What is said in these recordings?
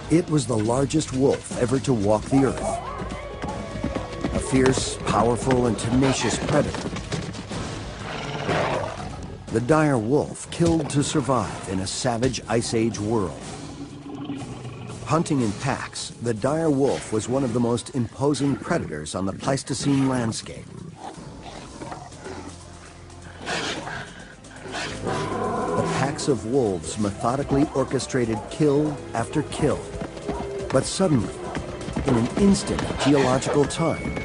It was the largest wolf ever to walk the earth. A fierce, powerful, and tenacious predator. The dire wolf killed to survive in a savage Ice Age world. Hunting in packs, the dire wolf was one of the most imposing predators on the Pleistocene landscape. The packs of wolves methodically orchestrated kill after kill. But suddenly, in an instant of geological time,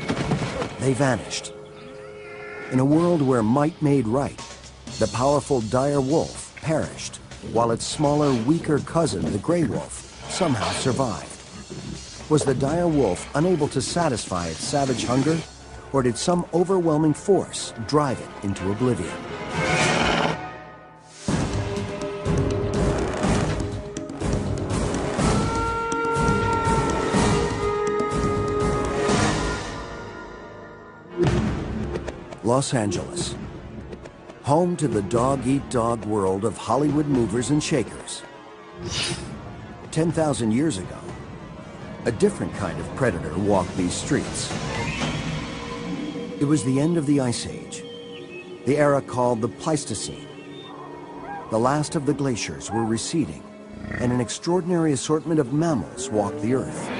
they vanished. In a world where might made right, the powerful dire wolf perished, while its smaller, weaker cousin, the gray wolf, somehow survived. Was the dire wolf unable to satisfy its savage hunger, or did some overwhelming force drive it into oblivion? Los Angeles, home to the dog-eat-dog world of Hollywood movers and shakers. 10,000 years ago, a different kind of predator walked these streets. It was the end of the Ice Age, the era called the Pleistocene. The last of the glaciers were receding, and an extraordinary assortment of mammals walked the earth.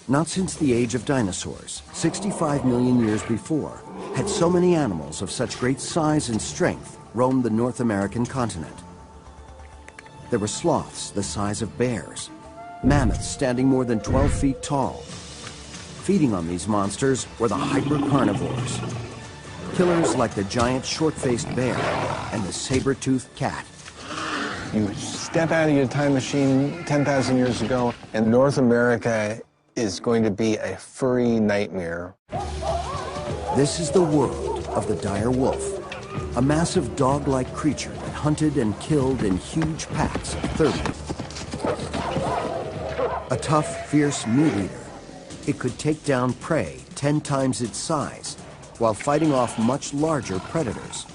Not since the age of dinosaurs, 65 million years before, had so many animals of such great size and strength roamed the North American continent. There were sloths the size of bears, mammoths standing more than 12 feet tall. Feeding on these monsters were the hyper-carnivores, killers like the giant short-faced bear and the saber-toothed cat. You step out of your time machine 10,000 years ago, and North America is going to be a furry nightmare. This is the world of the dire wolf, a massive dog-like creature that hunted and killed in huge packs of 30. A tough, fierce meat eater, it could take down prey 10 times its size while fighting off much larger predators.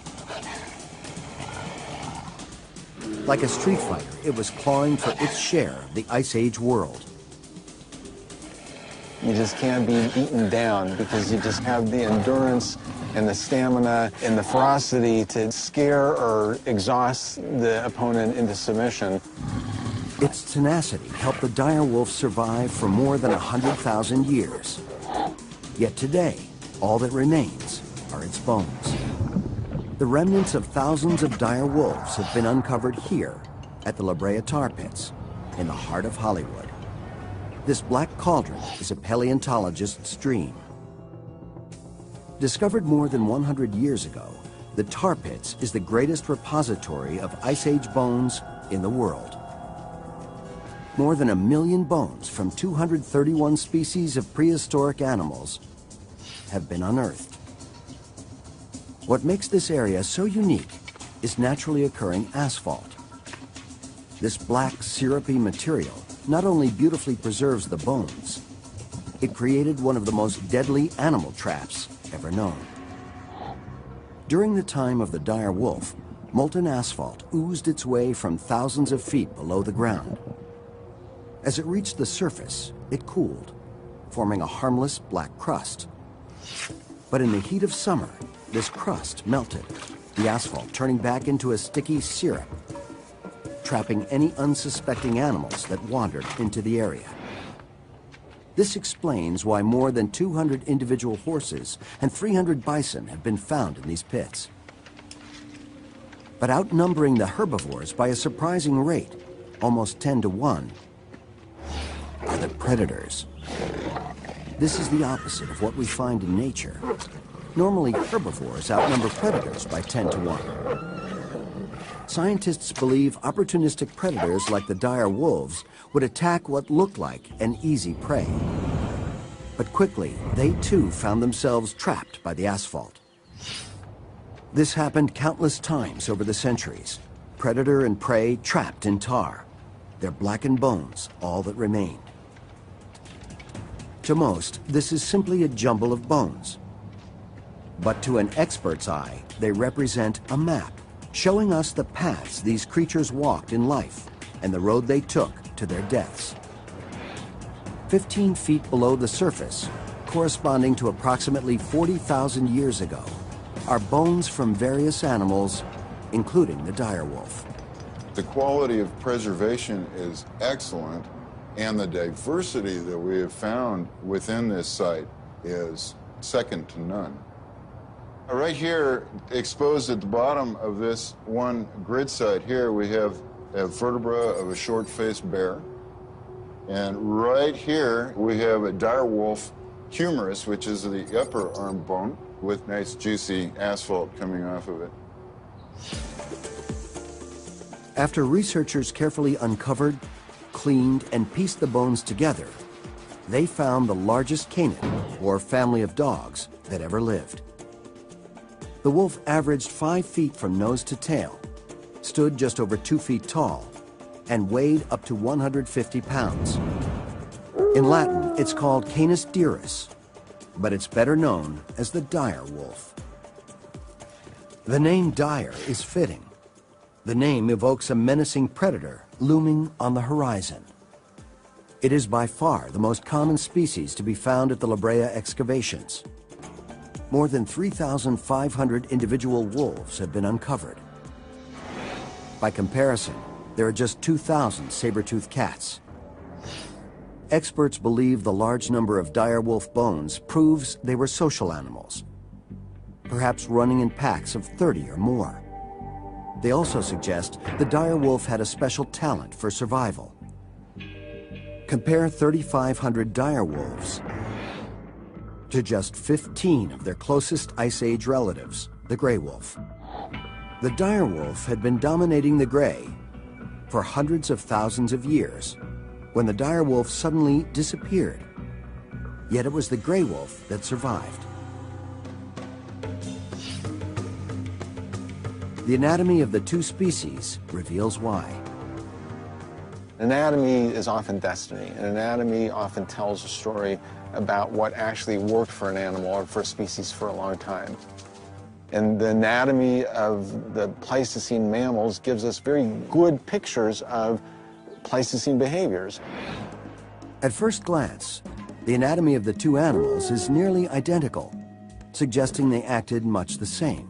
Like a street fighter, it was clawing for its share of the Ice Age world. You just can't be beaten down because you just have the endurance and the stamina and the ferocity to scare or exhaust the opponent into submission. Its tenacity helped the dire wolf survive for more than 100,000 years. Yet today, all that remains are its bones. The remnants of thousands of dire wolves have been uncovered here at the La Brea tar pits in the heart of Hollywood. This black cauldron is a paleontologist's dream. Discovered more than 100 years ago, the tar pits is the greatest repository of Ice Age bones in the world. More than 1 million bones from 231 species of prehistoric animals have been unearthed. What makes this area so unique is naturally occurring asphalt. This black, syrupy material not only beautifully preserves the bones, it created one of the most deadly animal traps ever known. During the time of the dire wolf, molten asphalt oozed its way from thousands of feet below the ground. As it reached the surface, it cooled, forming a harmless black crust. But in the heat of summer, this crust melted, the asphalt turning back into a sticky syrup, trapping any unsuspecting animals that wandered into the area. This explains why more than 200 individual horses and 300 bison have been found in these pits. But outnumbering the herbivores by a surprising rate, almost 10 to 1, are the predators. This is the opposite of what we find in nature. Normally, herbivores outnumber predators by 10 to 1. Scientists believe opportunistic predators like the dire wolves would attack what looked like an easy prey. But quickly, they too found themselves trapped by the asphalt. This happened countless times over the centuries. Predator and prey trapped in tar, their blackened bones all that remained. To most, this is simply a jumble of bones. But to an expert's eye, they represent a map, showing us the paths these creatures walked in life and the road they took to their deaths. 15 feet below the surface, corresponding to approximately 40,000 years ago, are bones from various animals, including the dire wolf. The quality of preservation is excellent, and the diversity that we have found within this site is second to none. Right here, exposed at the bottom of this one grid site here, we have a vertebra of a short-faced bear. And right here, we have a dire wolf humerus, which is the upper arm bone, with nice juicy asphalt coming off of it. After researchers carefully uncovered, cleaned, and pieced the bones together, they found the largest canid, or family of dogs, that ever lived. The wolf averaged 5 feet from nose to tail, stood just over 2 feet tall, and weighed up to 150 pounds. In Latin, it's called Canis dirus, but it's better known as the dire wolf. The name dire is fitting. The name evokes a menacing predator looming on the horizon. It is by far the most common species to be found at the La Brea excavations. More than 3,500 individual wolves have been uncovered. By comparison, there are just 2,000 saber-toothed cats. Experts believe the large number of dire wolf bones proves they were social animals, perhaps running in packs of 30 or more. They also suggest the dire wolf had a special talent for survival. Compare 3,500 dire wolves to just 15 of their closest Ice Age relatives, the gray wolf. The dire wolf had been dominating the gray for hundreds of thousands of years when the dire wolf suddenly disappeared. Yet it was the gray wolf that survived. The anatomy of the two species reveals why. Anatomy is often destiny, and anatomy often tells a story about what actually worked for an animal or for a species for a long time. And the anatomy of the Pleistocene mammals gives us very good pictures of Pleistocene behaviors. At first glance, the anatomy of the two animals is nearly identical, suggesting they acted much the same.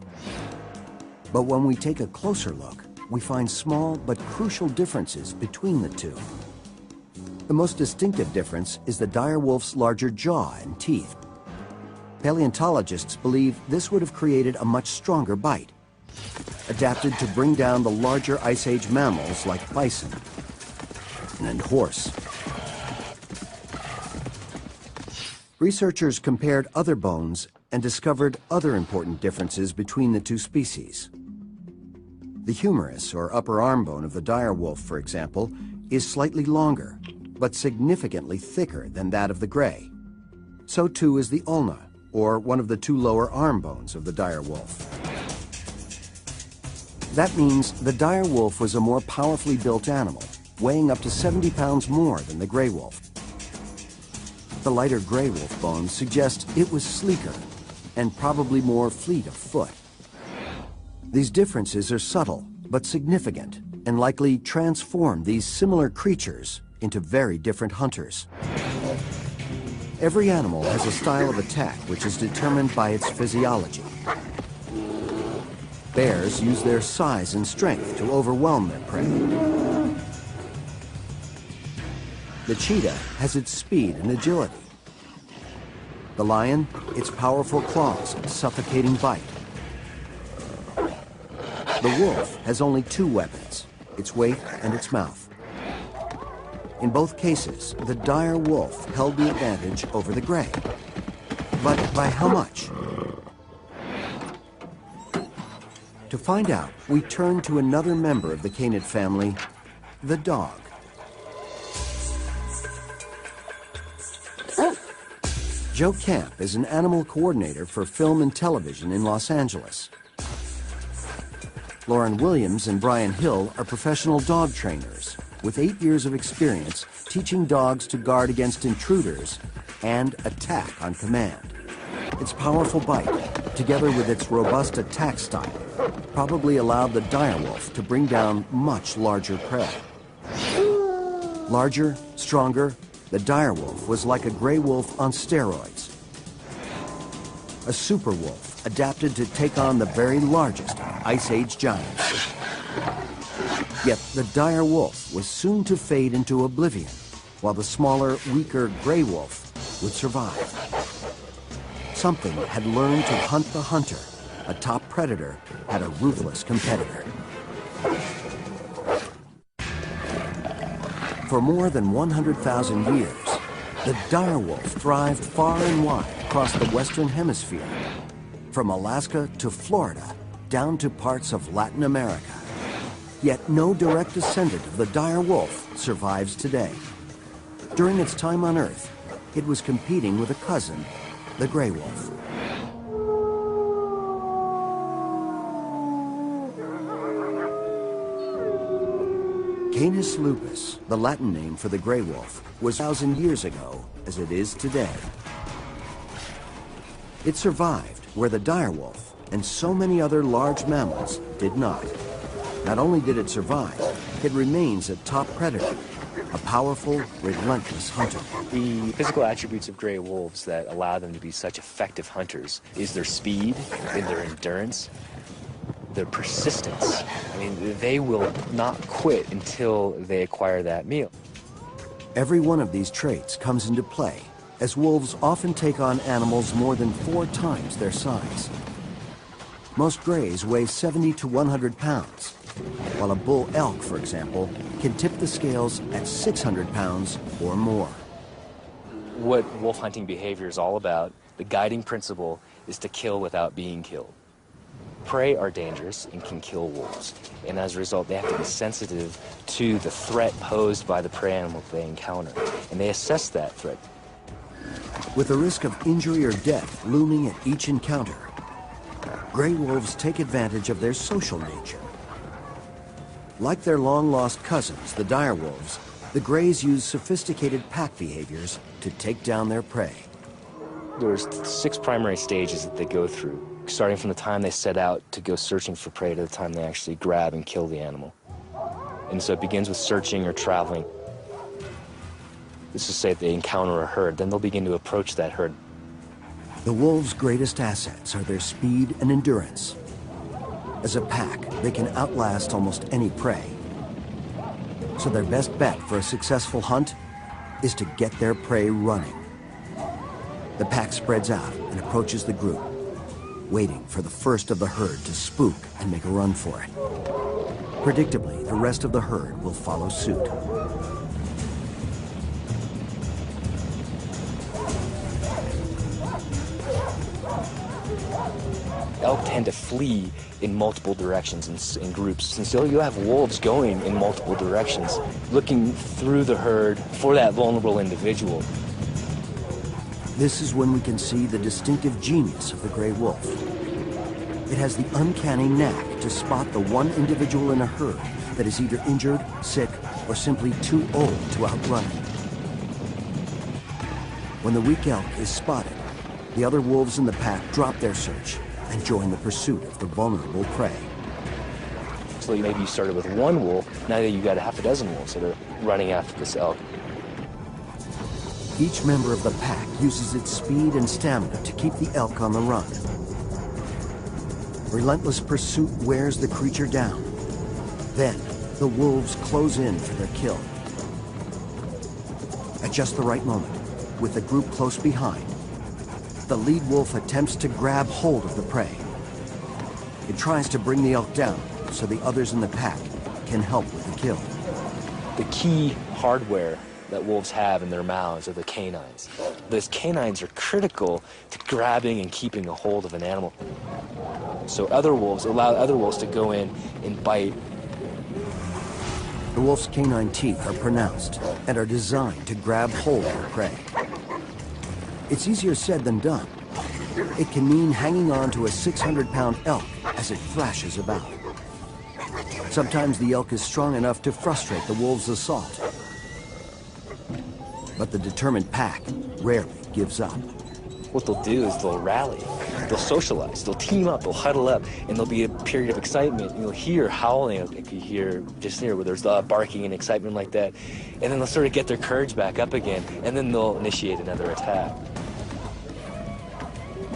But when we take a closer look, we find small but crucial differences between the two. The most distinctive difference is the dire wolf's larger jaw and teeth. Paleontologists believe this would have created a much stronger bite, adapted to bring down the larger Ice Age mammals like bison and horse. Researchers compared other bones and discovered other important differences between the two species. The humerus, or upper arm bone of the dire wolf, for example, is slightly longer, but significantly thicker than that of the gray. So too is the ulna, or one of the two lower arm bones of the dire wolf. That means the dire wolf was a more powerfully built animal, weighing up to 70 pounds more than the gray wolf. The lighter gray wolf bones suggest it was sleeker and probably more fleet of foot. These differences are subtle but significant and likely transform these similar creatures into very different hunters. Every animal has a style of attack which is determined by its physiology. Bears use their size and strength to overwhelm their prey. The cheetah has its speed and agility. The lion, its powerful claws and suffocating bite. The wolf has only two weapons, its weight and its mouth. In both cases, the dire wolf held the advantage over the gray. But by how much? To find out, we turn to another member of the canid family, the dog. Joe Camp is an animal coordinator for film and television in Los Angeles. Lauren Williams and Brian Hill are professional dog trainers with 8 years of experience teaching dogs to guard against intruders and attack on command. Its powerful bite, together with its robust attack style, probably allowed the dire wolf to bring down much larger prey. Larger, stronger, the direwolf was like a gray wolf on steroids. A super wolf adapted to take on the very largest Ice Age giants. Yet the dire wolf was soon to fade into oblivion, while the smaller, weaker gray wolf would survive. Something had learned to hunt the hunter. A top predator had a ruthless competitor. For more than 100,000 years, the direwolf thrived far and wide across the Western Hemisphere, from Alaska to Florida, down to parts of Latin America. Yet no direct descendant of the dire wolf survives today. During its time on Earth, it was competing with a cousin, the gray wolf. Canis lupus, the Latin name for the gray wolf, was 1,000 years ago as it is today. It survived where the dire wolf and so many other large mammals did not. Not only did it survive, it remains a top predator, a powerful, relentless hunter. The physical attributes of gray wolves that allow them to be such effective hunters is their speed and their endurance, their persistence. I mean, they will not quit until they acquire that meal. Every one of these traits comes into play, as wolves often take on animals more than 4 times their size. Most grays weigh 70 to 100 pounds, while a bull elk, for example, can tip the scales at 600 pounds or more. What wolf hunting behavior is all about, the guiding principle, is to kill without being killed. Prey are dangerous and can kill wolves, and as a result, they have to be sensitive to the threat posed by the prey animal they encounter, and they assess that threat. With the risk of injury or death looming at each encounter, gray wolves take advantage of their social nature. Like their long-lost cousins, the dire wolves, the grays use sophisticated pack behaviors to take down their prey. There's 6 primary stages that they go through, starting from the time they set out to go searching for prey to the time they actually grab and kill the animal. And so it begins with searching or traveling. Let's just say they encounter a herd, then they'll begin to approach that herd. The wolves' greatest assets are their speed and endurance. As a pack, they can outlast almost any prey. So their best bet for a successful hunt is to get their prey running. The pack spreads out and approaches the group, waiting for the first of the herd to spook and make a run for it. Predictably, the rest of the herd will follow suit. Elk tend to flee in multiple directions in groups, and so you have wolves going in multiple directions, looking through the herd for that vulnerable individual. This is when we can see the distinctive genius of the gray wolf. It has the uncanny knack to spot the one individual in a herd that is either injured, sick, or simply too old to outrun it. When the weak elk is spotted, the other wolves in the pack drop their search and join the pursuit of the vulnerable prey. So maybe you started with one wolf, now you've got 6 wolves that are running after this elk. Each member of the pack uses its speed and stamina to keep the elk on the run. Relentless pursuit wears the creature down. Then, the wolves close in for their kill. At just the right moment, with the group close behind, the lead wolf attempts to grab hold of the prey. It tries to bring the elk down so the others in the pack can help with the kill. The key hardware that wolves have in their mouths are the canines. Those canines are critical to grabbing and keeping a hold of an animal. So other wolves allow other wolves to go in and bite. The wolf's canine teeth are pronounced and are designed to grab hold of the prey. It's easier said than done. It can mean hanging on to a 600-pound elk as it thrashes about. Sometimes the elk is strong enough to frustrate the wolves' assault. But the determined pack rarely gives up. What they'll do is they'll rally they'll socialize, they'll team up, they'll huddle up, and there'll be a period of excitement. And you'll hear howling, like you hear just here, where there's barking and excitement like that. And then they'll sort of get their courage back up again, and then they'll initiate another attack.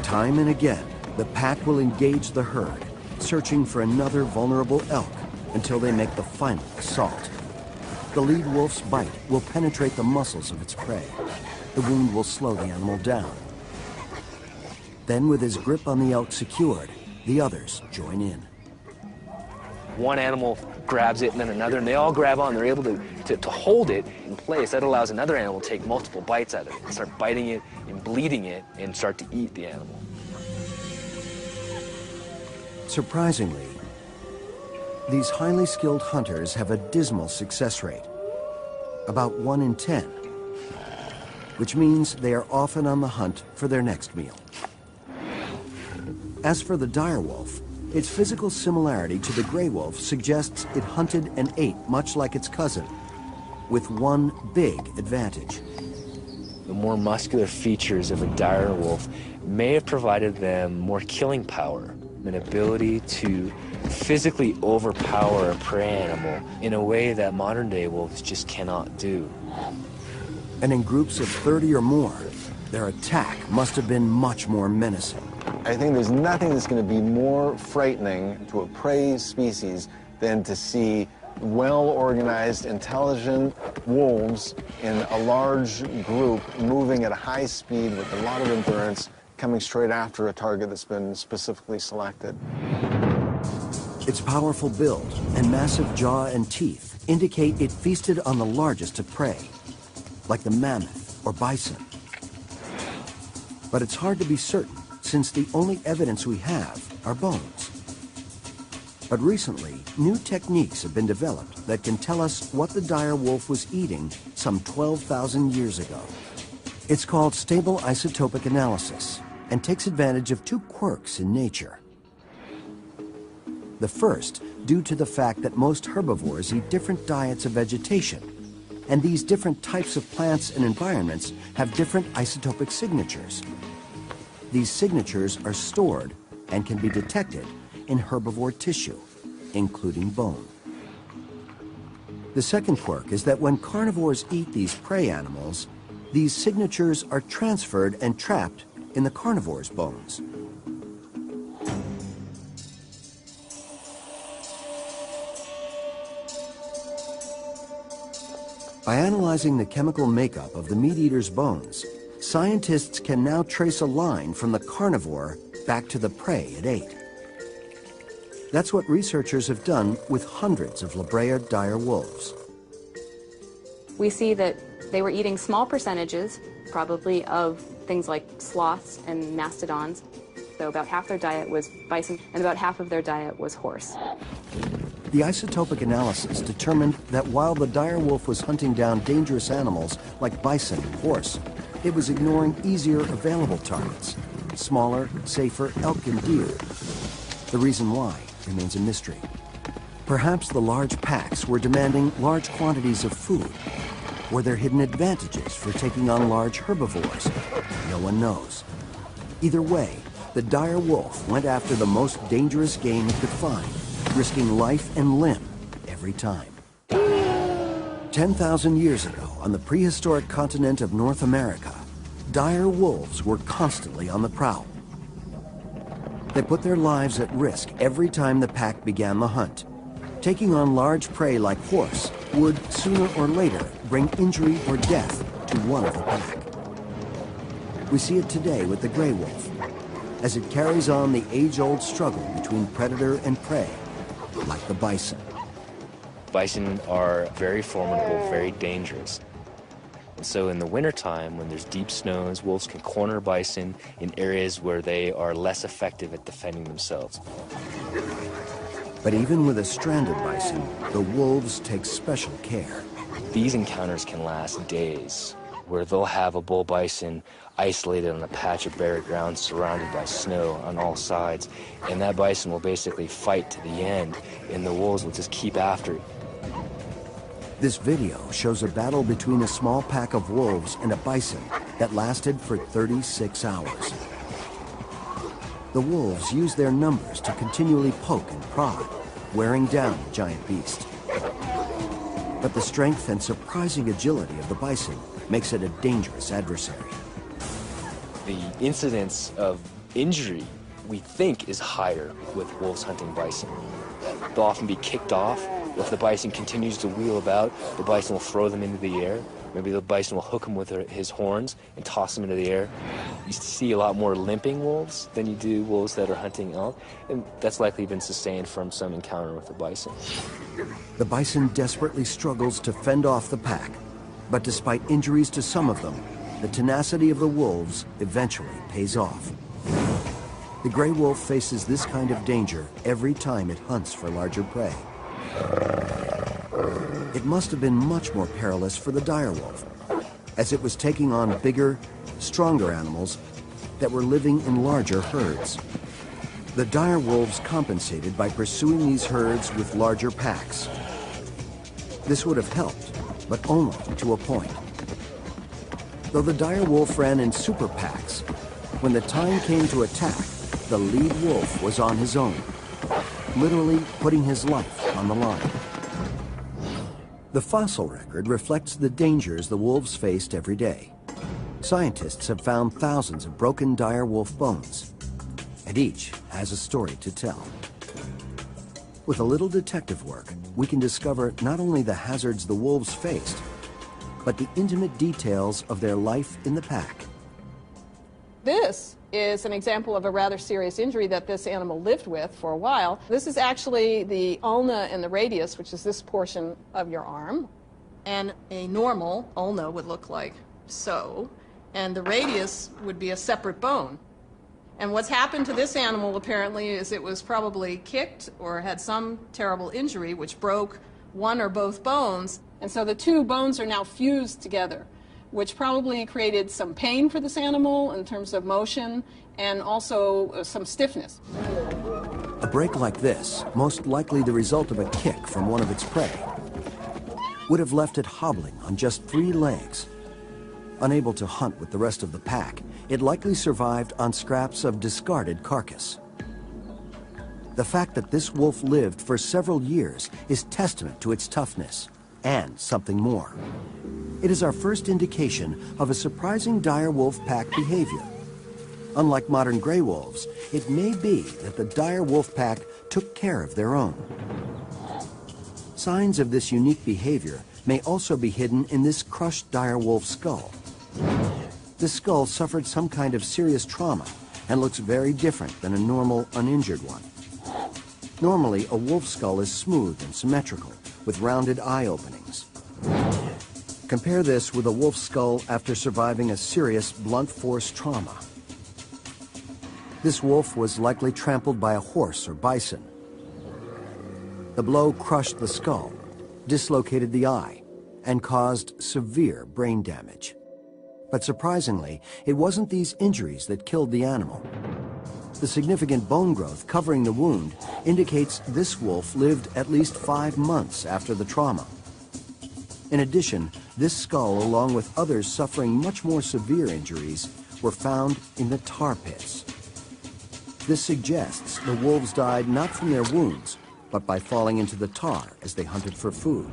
Time and again, the pack will engage the herd, searching for another vulnerable elk until they make the final assault. The lead wolf's bite will penetrate the muscles of its prey. The wound will slow the animal down. Then, with his grip on the elk secured, the others join in. One animal grabs it and then another, and they all grab on. They're able to hold it in place. That allows another animal to take multiple bites out of it and start biting it and bleeding it and start to eat the animal. Surprisingly, these highly skilled hunters have a dismal success rate, about 1 in 10, which means they are often on the hunt for their next meal. As for the dire wolf, its physical similarity to the gray wolf suggests it hunted and ate much like its cousin, with one big advantage. The more muscular features of a dire wolf may have provided them more killing power, an ability to physically overpower a prey animal in a way that modern-day wolves just cannot do. And in groups of 30 or more, their attack must have been much more menacing. I think there's nothing that's going to be more frightening to a prey species than to see well-organized, intelligent wolves in a large group moving at a high speed with a lot of endurance, coming straight after a target that's been specifically selected. Its powerful build and massive jaw and teeth indicate it feasted on the largest of prey, like the mammoth or bison. But it's hard to be certain, since the only evidence we have are bones. But recently, new techniques have been developed that can tell us what the dire wolf was eating some 12,000 years ago. It's called stable isotopic analysis and takes advantage of two quirks in nature. The first, due to the fact that most herbivores eat different diets of vegetation, and these different types of plants and environments have different isotopic signatures. These signatures are stored and can be detected in herbivore tissue, including bone. The second quirk is that when carnivores eat these prey animals, these signatures are transferred and trapped in the carnivore's bones. By analyzing the chemical makeup of the meat-eater's bones, scientists can now trace a line from the carnivore back to the prey it ate. That's what researchers have done with hundreds of La Brea dire wolves. We see that they were eating small percentages, probably of things like sloths and mastodons. So about half their diet was bison, and about half of their diet was horse. The isotopic analysis determined that while the dire wolf was hunting down dangerous animals like bison and horse, it was ignoring easier available targets, smaller, safer elk and deer. The reason why remains a mystery. Perhaps the large packs were demanding large quantities of food. Were there hidden advantages for taking on large herbivores? No one knows. Either way, the dire wolf went after the most dangerous game it could find, risking life and limb every time. 10,000 years ago, on the prehistoric continent of North America, dire wolves were constantly on the prowl. They put their lives at risk every time the pack began the hunt. Taking on large prey like horse would, sooner or later, bring injury or death to one of the pack. We see it today with the gray wolf, as it carries on the age-old struggle between predator and prey, like the bison. Bison are very formidable, very dangerous. And so in the wintertime, when there's deep snows, wolves can corner bison in areas where they are less effective at defending themselves. But even with a stranded bison, the wolves take special care. These encounters can last days, where they'll have a bull bison isolated on a patch of bare ground surrounded by snow on all sides, and that bison will basically fight to the end, and the wolves will just keep after it. This video shows a battle between a small pack of wolves and a bison that lasted for 36 hours. The wolves use their numbers to continually poke and prod, wearing down the giant beast. But the strength and surprising agility of the bison makes it a dangerous adversary. The incidence of injury, we think, is higher with wolves hunting bison. They'll often be kicked off. If the bison continues to wheel about, the bison will throw them into the air. Maybe the bison will hook him with his horns and toss them into the air. You see a lot more limping wolves than you do wolves that are hunting elk, and that's likely been sustained from some encounter with the bison. The bison desperately struggles to fend off the pack, but despite injuries to some of them, the tenacity of the wolves eventually pays off. The gray wolf faces this kind of danger every time it hunts for larger prey. It must have been much more perilous for the dire wolf, as it was taking on bigger, stronger animals that were living in larger herds. The dire wolves compensated by pursuing these herds with larger packs. This would have helped, but only to a point. Though the dire wolf ran in super packs, when the time came to attack, the lead wolf was on his own, literally putting his life on the line. The fossil record reflects the dangers the wolves faced every day. Scientists have found thousands of broken dire wolf bones, and each has a story to tell. With a little detective work, we can discover not only the hazards the wolves faced, but the intimate details of their life in the pack. This is an example of a rather serious injury that this animal lived with for a while. This is actually the ulna and the radius, which is this portion of your arm. And a normal ulna would look like so, and the radius would be a separate bone. And what's happened to this animal apparently is it was probably kicked or had some terrible injury which broke one or both bones, and so the two bones are now fused together, which probably created some pain for this animal in terms of motion and also some stiffness. A break like this, most likely the result of a kick from one of its prey, would have left it hobbling on just 3 legs. Unable to hunt with the rest of the pack, it likely survived on scraps of discarded carcass. The fact that this wolf lived for several years is testament to its toughness and something more. It is our first indication of a surprising dire wolf pack behavior. Unlike modern gray wolves, it may be that the dire wolf pack took care of their own. Signs of this unique behavior may also be hidden in this crushed dire wolf skull. This skull suffered some kind of serious trauma and looks very different than a normal, uninjured one. Normally, a wolf skull is smooth and symmetrical, with rounded eye openings. Compare this with a wolf skull after surviving a serious blunt force trauma. This wolf was likely trampled by a horse or bison. The blow crushed the skull, dislocated the eye, and caused severe brain damage. But surprisingly, it wasn't these injuries that killed the animal. The significant bone growth covering the wound indicates this wolf lived at least 5 months after the trauma. In addition, this skull, along with others suffering much more severe injuries, were found in the tar pits. This suggests the wolves died not from their wounds, but by falling into the tar as they hunted for food.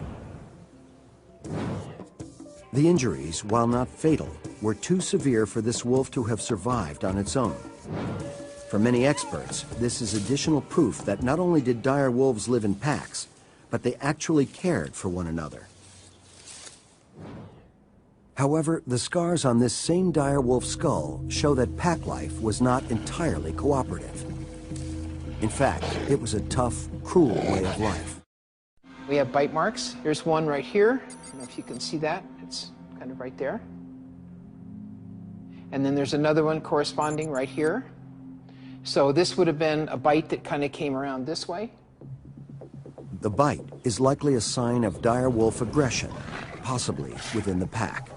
The injuries, while not fatal, were too severe for this wolf to have survived on its own. For many experts, this is additional proof that not only did dire wolves live in packs, but they actually cared for one another. However, the scars on this same dire wolf skull show that pack life was not entirely cooperative. In fact, it was a tough, cruel way of life. We have bite marks. Here's one right here. I don't know if you can see that. It's kind of right there. And then there's another one corresponding right here. So this would have been a bite that kind of came around this way. The bite is likely a sign of dire wolf aggression, possibly within the pack.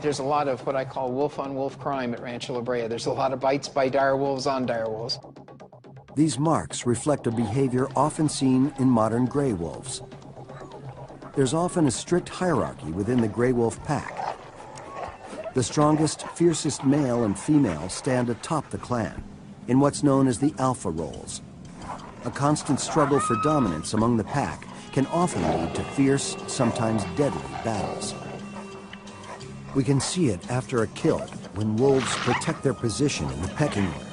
There's a lot of what I call wolf-on-wolf crime at Rancho La Brea. There's a lot of bites by dire wolves on dire wolves. These marks reflect a behavior often seen in modern gray wolves. There's often a strict hierarchy within the gray wolf pack. The strongest, fiercest male and female stand atop the clan, in what's known as the alpha roles. A constant struggle for dominance among the pack can often lead to fierce, sometimes deadly battles. We can see it after a kill when wolves protect their position in the pecking order.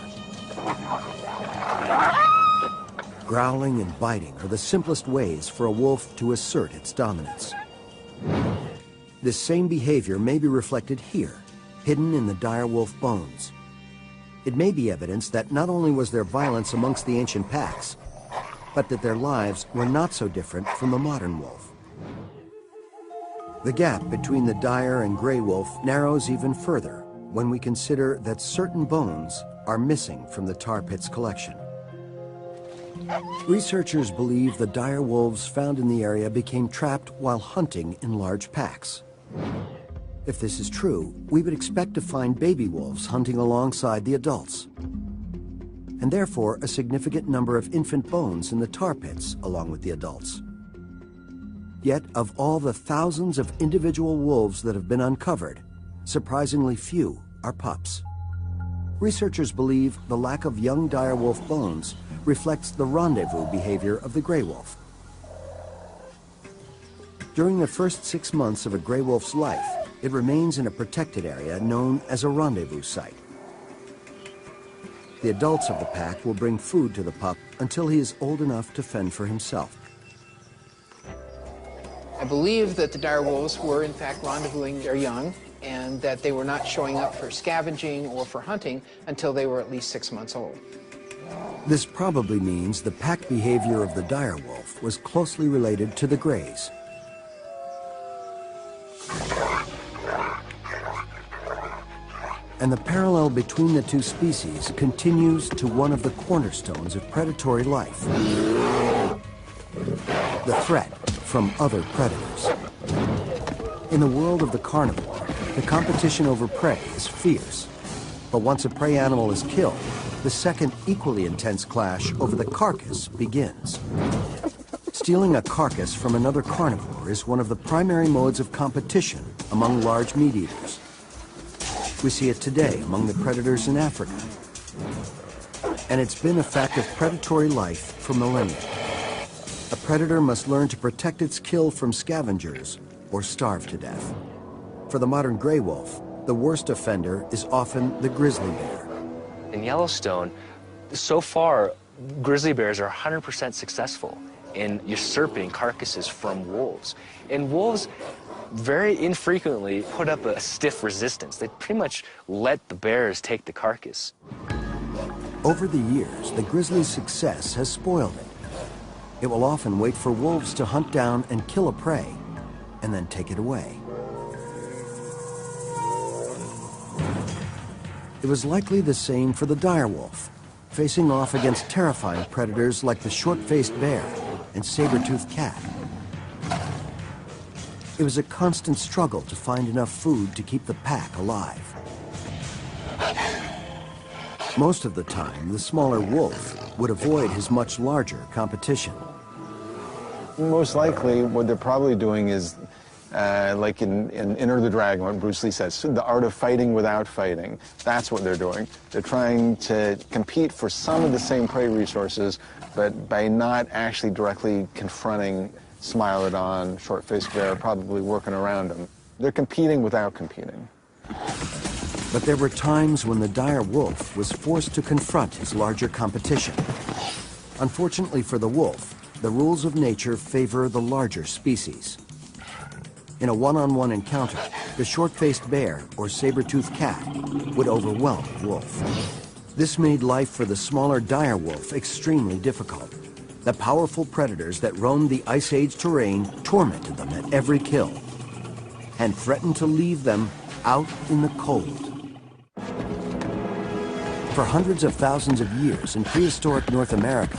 Growling and biting are the simplest ways for a wolf to assert its dominance. This same behavior may be reflected here, hidden in the dire wolf bones. It may be evidence that not only was there violence amongst the ancient packs, but that their lives were not so different from the modern wolf. The gap between the dire and gray wolf narrows even further when we consider that certain bones are missing from the tar pit's collection. Researchers believe the dire wolves found in the area became trapped while hunting in large packs. If this is true, we would expect to find baby wolves hunting alongside the adults, and therefore a significant number of infant bones in the tar pits along with the adults. Yet, of all the thousands of individual wolves that have been uncovered, surprisingly few are pups. Researchers believe the lack of young dire wolf bones reflects the rendezvous behavior of the gray wolf. During the first 6 months of a gray wolf's life, it remains in a protected area known as a rendezvous site. The adults of the pack will bring food to the pup until he is old enough to fend for himself. I believe that the dire wolves were in fact rendezvousing their young, and that they were not showing up for scavenging or for hunting until they were at least 6 months old. This probably means the pack behavior of the dire wolf was closely related to the grays. And the parallel between the two species continues to one of the cornerstones of predatory life: the threat from other predators. In the world of the carnivore, the competition over prey is fierce. But once a prey animal is killed, the second equally intense clash over the carcass begins. Stealing a carcass from another carnivore is one of the primary modes of competition among large meat eaters. We see it today among the predators in Africa. And it's been a fact of predatory life for millennia. A predator must learn to protect its kill from scavengers or starve to death. For the modern gray wolf, the worst offender is often the grizzly bear. In Yellowstone, so far, grizzly bears are 100% successful in usurping carcasses from wolves. And wolves very infrequently put up a stiff resistance. They pretty much let the bears take the carcass. Over the years, the grizzly's success has spoiled it. It will often wait for wolves to hunt down and kill a prey, and then take it away. It was likely the same for the dire wolf, facing off against terrifying predators like the short-faced bear and saber-toothed cat. It was a constant struggle to find enough food to keep the pack alive. Most of the time, the smaller wolf would avoid his much larger competition. Most likely, what they're probably doing is, like in Enter the Dragon, what Bruce Lee says, the art of fighting without fighting. That's what they're doing. They're trying to compete for some of the same prey resources, but by not actually directly confronting Smilodon, short-faced bear, probably working around them. They're competing without competing. But there were times when the dire wolf was forced to confront his larger competition. Unfortunately for the wolf, the rules of nature favor the larger species. In a one-on-one encounter, the short-faced bear or saber-toothed cat would overwhelm the wolf. This made life for the smaller dire wolf extremely difficult. The powerful predators that roamed the Ice Age terrain tormented them at every kill and threatened to leave them out in the cold. For hundreds of thousands of years in prehistoric North America,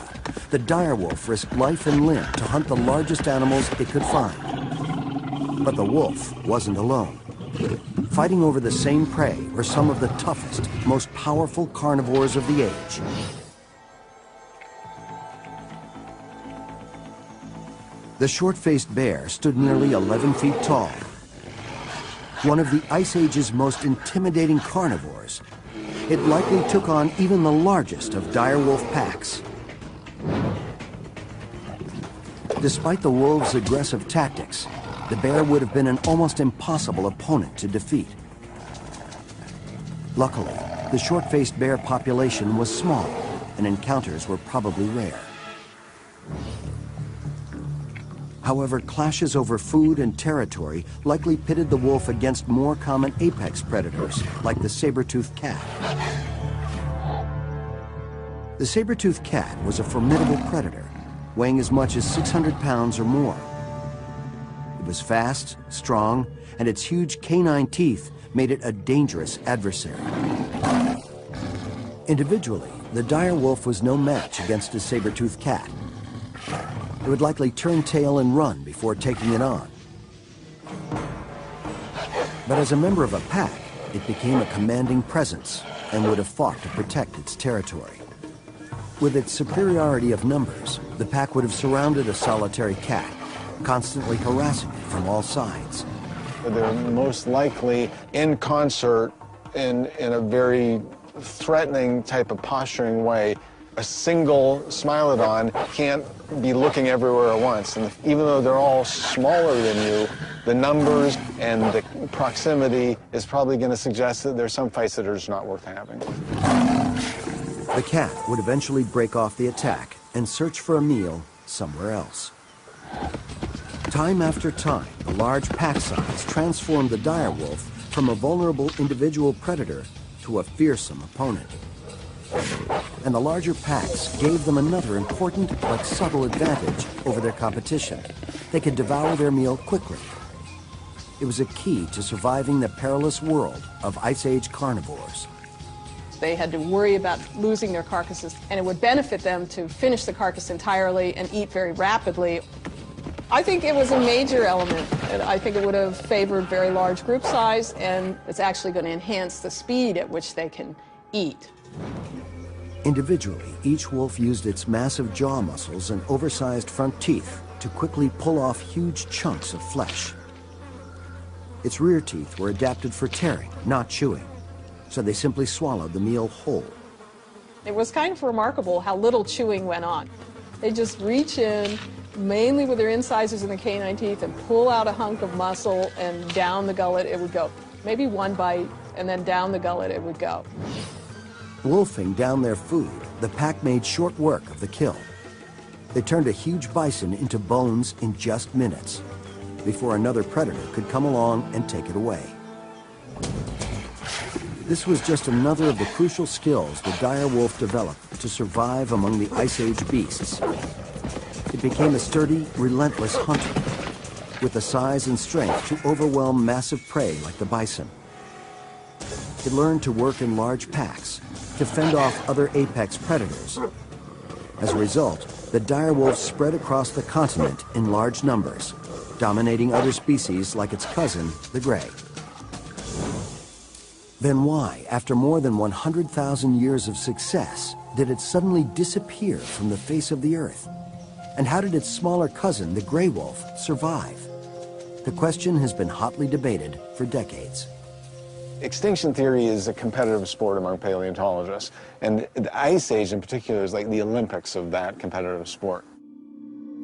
the dire wolf risked life and limb to hunt the largest animals it could find. But the wolf wasn't alone. Fighting over the same prey were some of the toughest, most powerful carnivores of the age. The short-faced bear stood nearly 11 feet tall. One of the Ice Age's most intimidating carnivores, it likely took on even the largest of dire wolf packs. Despite the wolves' aggressive tactics, the bear would have been an almost impossible opponent to defeat. Luckily, the short-faced bear population was small, and encounters were probably rare. However, clashes over food and territory likely pitted the wolf against more common apex predators, like the saber-toothed cat. The saber-toothed cat was a formidable predator, weighing as much as 600 pounds or more. It was fast, strong, and its huge canine teeth made it a dangerous adversary. Individually, the dire wolf was no match against a saber-toothed cat. It would likely turn tail and run before taking it on. But as a member of a pack, it became a commanding presence and would have fought to protect its territory. With its superiority of numbers, the pack would have surrounded a solitary cat, constantly harassing it from all sides. They're most likely in concert in a very threatening type of posturing way. A single Smilodon can't be looking everywhere at once. And even though they're all smaller than you, the numbers and the proximity is probably going to suggest that there's some fights that are just not worth having. The cat would eventually break off the attack and search for a meal somewhere else. Time after time, the large pack size transformed the dire wolf from a vulnerable individual predator to a fearsome opponent. And the larger packs gave them another important but subtle advantage over their competition. They could devour their meal quickly. It was a key to surviving the perilous world of Ice Age carnivores. They had to worry about losing their carcasses, and it would benefit them to finish the carcass entirely and eat very rapidly. I think it was a major element. I think it would have favored very large group size, and it's actually going to enhance the speed at which they can eat. Individually, each wolf used its massive jaw muscles and oversized front teeth to quickly pull off huge chunks of flesh. Its rear teeth were adapted for tearing, not chewing, so they simply swallowed the meal whole. It was kind of remarkable how little chewing went on. They just reach in, mainly with their incisors and the canine teeth, and pull out a hunk of muscle, and down the gullet it would go. Maybe one bite, and then down the gullet it would go. Wolfing down their food, the pack made short work of the kill. They turned a huge bison into bones in just minutes, before another predator could come along and take it away. This was just another of the crucial skills the dire wolf developed to survive among the Ice Age beasts. It became a sturdy, relentless hunter, with the size and strength to overwhelm massive prey like the bison. It learned to work in large packs, to fend off other apex predators. As a result, the dire wolf spread across the continent in large numbers, dominating other species like its cousin, the gray. Then why, after more than 100,000 years of success, did it suddenly disappear from the face of the earth? And how did its smaller cousin, the gray wolf, survive? The question has been hotly debated for decades. Extinction theory is a competitive sport among paleontologists, and the Ice Age in particular is like the Olympics of that competitive sport.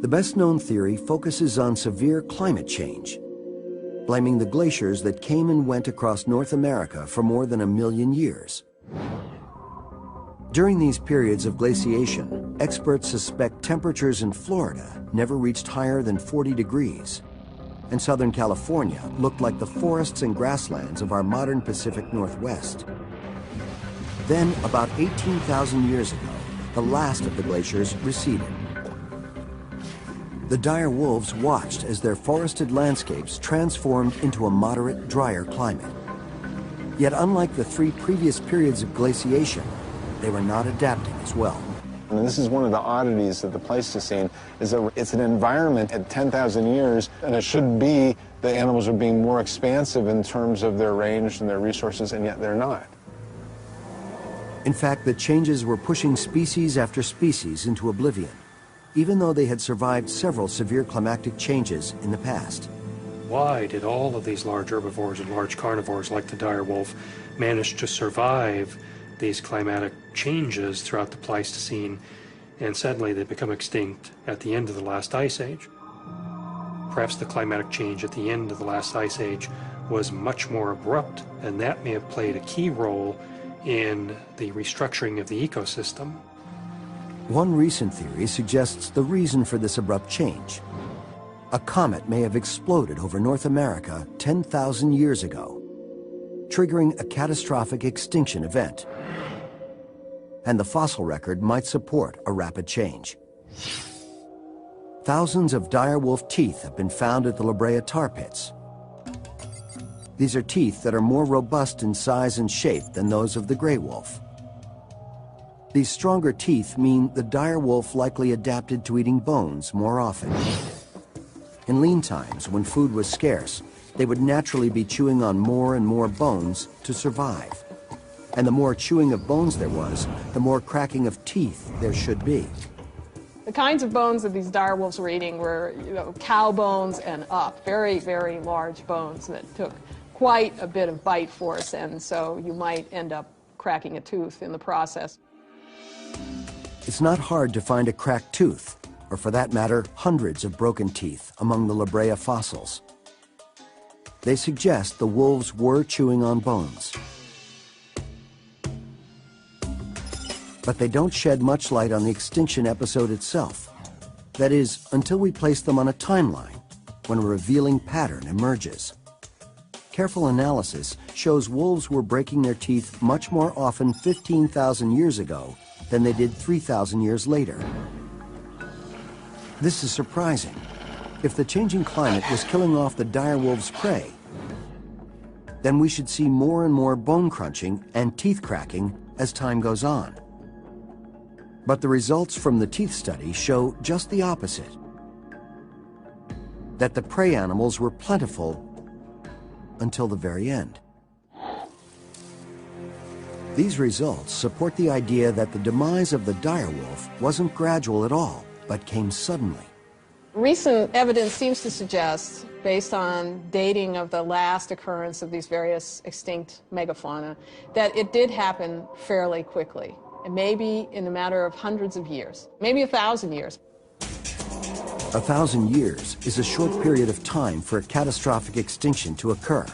The best-known theory focuses on severe climate change, blaming the glaciers that came and went across North America for more than 1 million years. During these periods of glaciation, experts suspect temperatures in Florida never reached higher than 40 degrees, and Southern California looked like the forests and grasslands of our modern Pacific Northwest. Then, about 18,000 years ago, the last of the glaciers receded. The dire wolves watched as their forested landscapes transformed into a moderate, drier climate. Yet unlike the 3 previous periods of glaciation, they were not adapting as well. And this is one of the oddities of the Pleistocene, is that it's an environment at 10,000 years, and it should be the animals are being more expansive in terms of their range and their resources, and yet they're not. In fact, the changes were pushing species after species into oblivion, even though they had survived several severe climatic changes in the past. Why did all of these large herbivores and large carnivores like the dire wolf manage to survive these climatic changes throughout the Pleistocene, and suddenly they become extinct at the end of the last ice age. Perhaps the climatic change at the end of the last ice age was much more abrupt, and that may have played a key role in the restructuring of the ecosystem. One recent theory suggests the reason for this abrupt change. A comet may have exploded over North America 10,000 years ago, triggering a catastrophic extinction event. And the fossil record might support a rapid change. Thousands of direwolf teeth have been found at the La Brea tar pits. These are teeth that are more robust in size and shape than those of the gray wolf. These stronger teeth mean the direwolf likely adapted to eating bones more often. In lean times, when food was scarce, they would naturally be chewing on more and more bones to survive. And the more chewing of bones there was, the more cracking of teeth there should be. The kinds of bones that these direwolves were eating were, cow bones and up, very, very large bones that took quite a bit of bite force, and so you might end up cracking a tooth in the process. It's not hard to find a cracked tooth, or for that matter, hundreds of broken teeth among the La Brea fossils. They suggest the wolves were chewing on bones. But they don't shed much light on the extinction episode itself. That is, until we place them on a timeline, when a revealing pattern emerges. Careful analysis shows wolves were breaking their teeth much more often 15,000 years ago than they did 3,000 years later. This is surprising. If the changing climate was killing off the direwolf's prey, then we should see more and more bone crunching and teeth cracking as time goes on. But the results from the teeth study show just the opposite. That the prey animals were plentiful until the very end. These results support the idea that the demise of the direwolf wasn't gradual at all, but came suddenly. Recent evidence seems to suggest, based on dating of the last occurrence of these various extinct megafauna, that it did happen fairly quickly, and maybe in a matter of hundreds of years, maybe 1,000 years. 1,000 years is a short period of time for a catastrophic extinction to occur,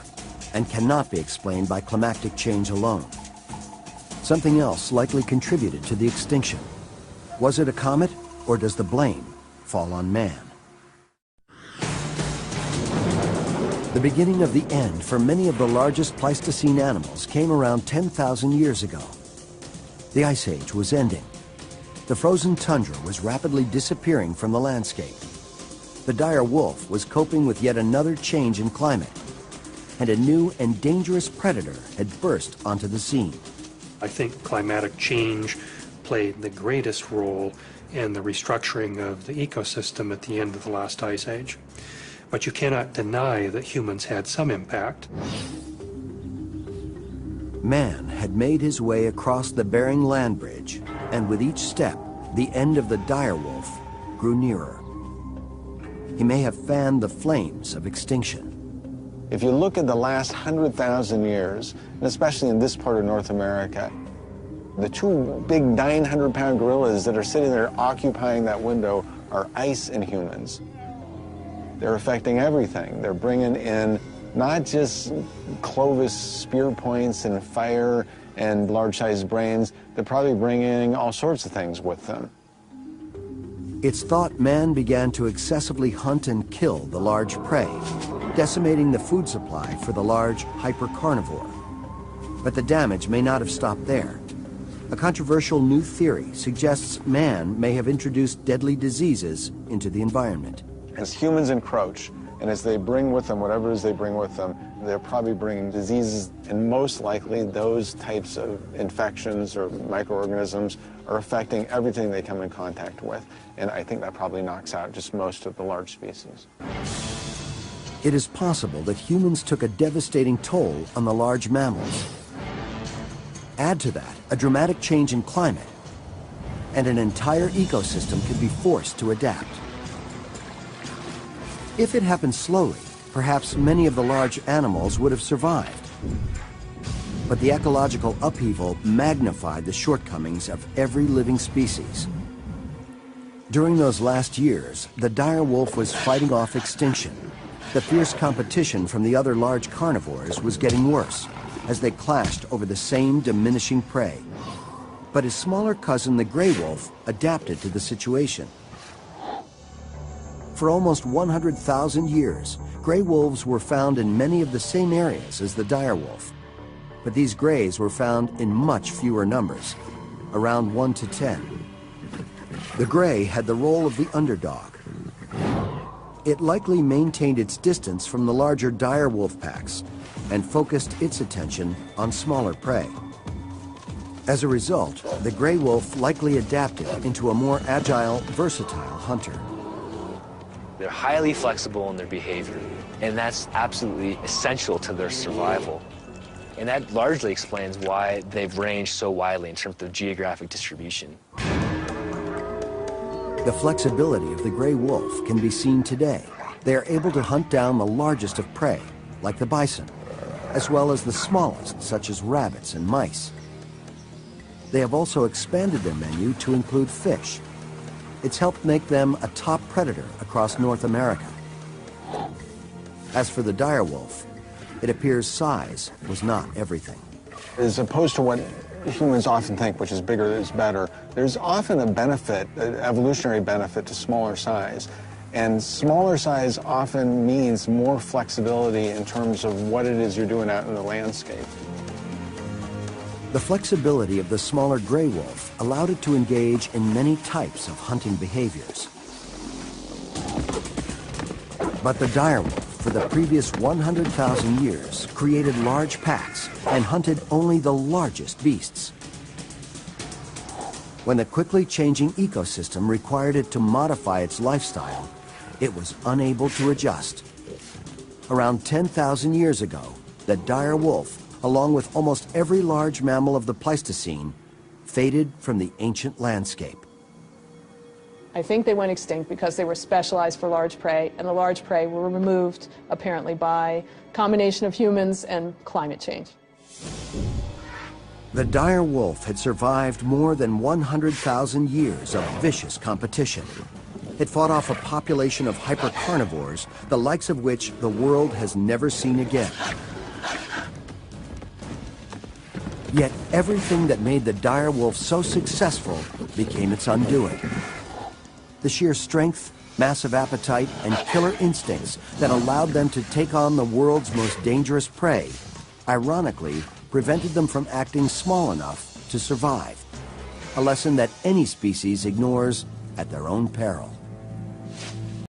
and cannot be explained by climatic change alone. Something else likely contributed to the extinction. Was it a comet, or does the blame fall on man? The beginning of the end for many of the largest Pleistocene animals came around 10,000 years ago. The Ice Age was ending. The frozen tundra was rapidly disappearing from the landscape. The dire wolf was coping with yet another change in climate, and a new and dangerous predator had burst onto the scene. I think climatic change played the greatest role in the restructuring of the ecosystem at the end of the last ice age. But you cannot deny that humans had some impact. Man had made his way across the Bering Land Bridge, and with each step, the end of the direwolf grew nearer. He may have fanned the flames of extinction. If you look at the last 100,000 years, and especially in this part of North America, the two big 900-pound gorillas that are sitting there occupying that window are ice and humans. They're affecting everything. They're bringing in not just Clovis spear points and fire and large-sized brains, they're probably bringing all sorts of things with them. It's thought man began to excessively hunt and kill the large prey, decimating the food supply for the large hypercarnivore. But the damage may not have stopped there. A controversial new theory suggests man may have introduced deadly diseases into the environment. As humans encroach, and as they bring with them whatever it is they bring with them, they're probably bringing diseases, and most likely those types of infections or microorganisms are affecting everything they come in contact with. And I think that probably knocks out just most of the large species. It is possible that humans took a devastating toll on the large mammals. Add to that a dramatic change in climate, and an entire ecosystem could be forced to adapt. If it happened slowly, perhaps many of the large animals would have survived. But the ecological upheaval magnified the shortcomings of every living species. During those last years, the dire wolf was fighting off extinction. The fierce competition from the other large carnivores was getting worse as they clashed over the same diminishing prey. But his smaller cousin, the gray wolf, adapted to the situation. For almost 100,000 years, gray wolves were found in many of the same areas as the dire wolf. But these grays were found in much fewer numbers, around 1 to 10. The gray had the role of the underdog. It likely maintained its distance from the larger dire wolf packs and focused its attention on smaller prey. As a result, the gray wolf likely adapted into a more agile, versatile hunter. They're highly flexible in their behavior, and that's absolutely essential to their survival. And that largely explains why they've ranged so widely in terms of geographic distribution. The flexibility of the gray wolf can be seen today. They are able to hunt down the largest of prey, like the bison, as well as the smallest, such as rabbits and mice. They have also expanded their menu to include fish. It's helped make them a top predator across North America. As for the dire wolf, it appears size was not everything. As opposed to what humans often think, which is bigger is better, there's often a benefit, an evolutionary benefit to smaller size. And smaller size often means more flexibility in terms of what it is you're doing out in the landscape. The flexibility of the smaller gray wolf allowed it to engage in many types of hunting behaviors. But the dire wolf, for the previous 100,000 years, created large packs and hunted only the largest beasts. When the quickly changing ecosystem required it to modify its lifestyle, it was unable to adjust. Around 10,000 years ago, the dire wolf, along with almost every large mammal of the Pleistocene, faded from the ancient landscape. I think they went extinct because they were specialized for large prey, and the large prey were removed apparently by a combination of humans and climate change. The dire wolf had survived more than 100,000 years of vicious competition. It fought off a population of hypercarnivores, the likes of which the world has never seen again. Yet everything that made the dire wolf so successful became its undoing. The sheer strength, massive appetite, and killer instincts that allowed them to take on the world's most dangerous prey, ironically, prevented them from acting small enough to survive. A lesson that any species ignores at their own peril.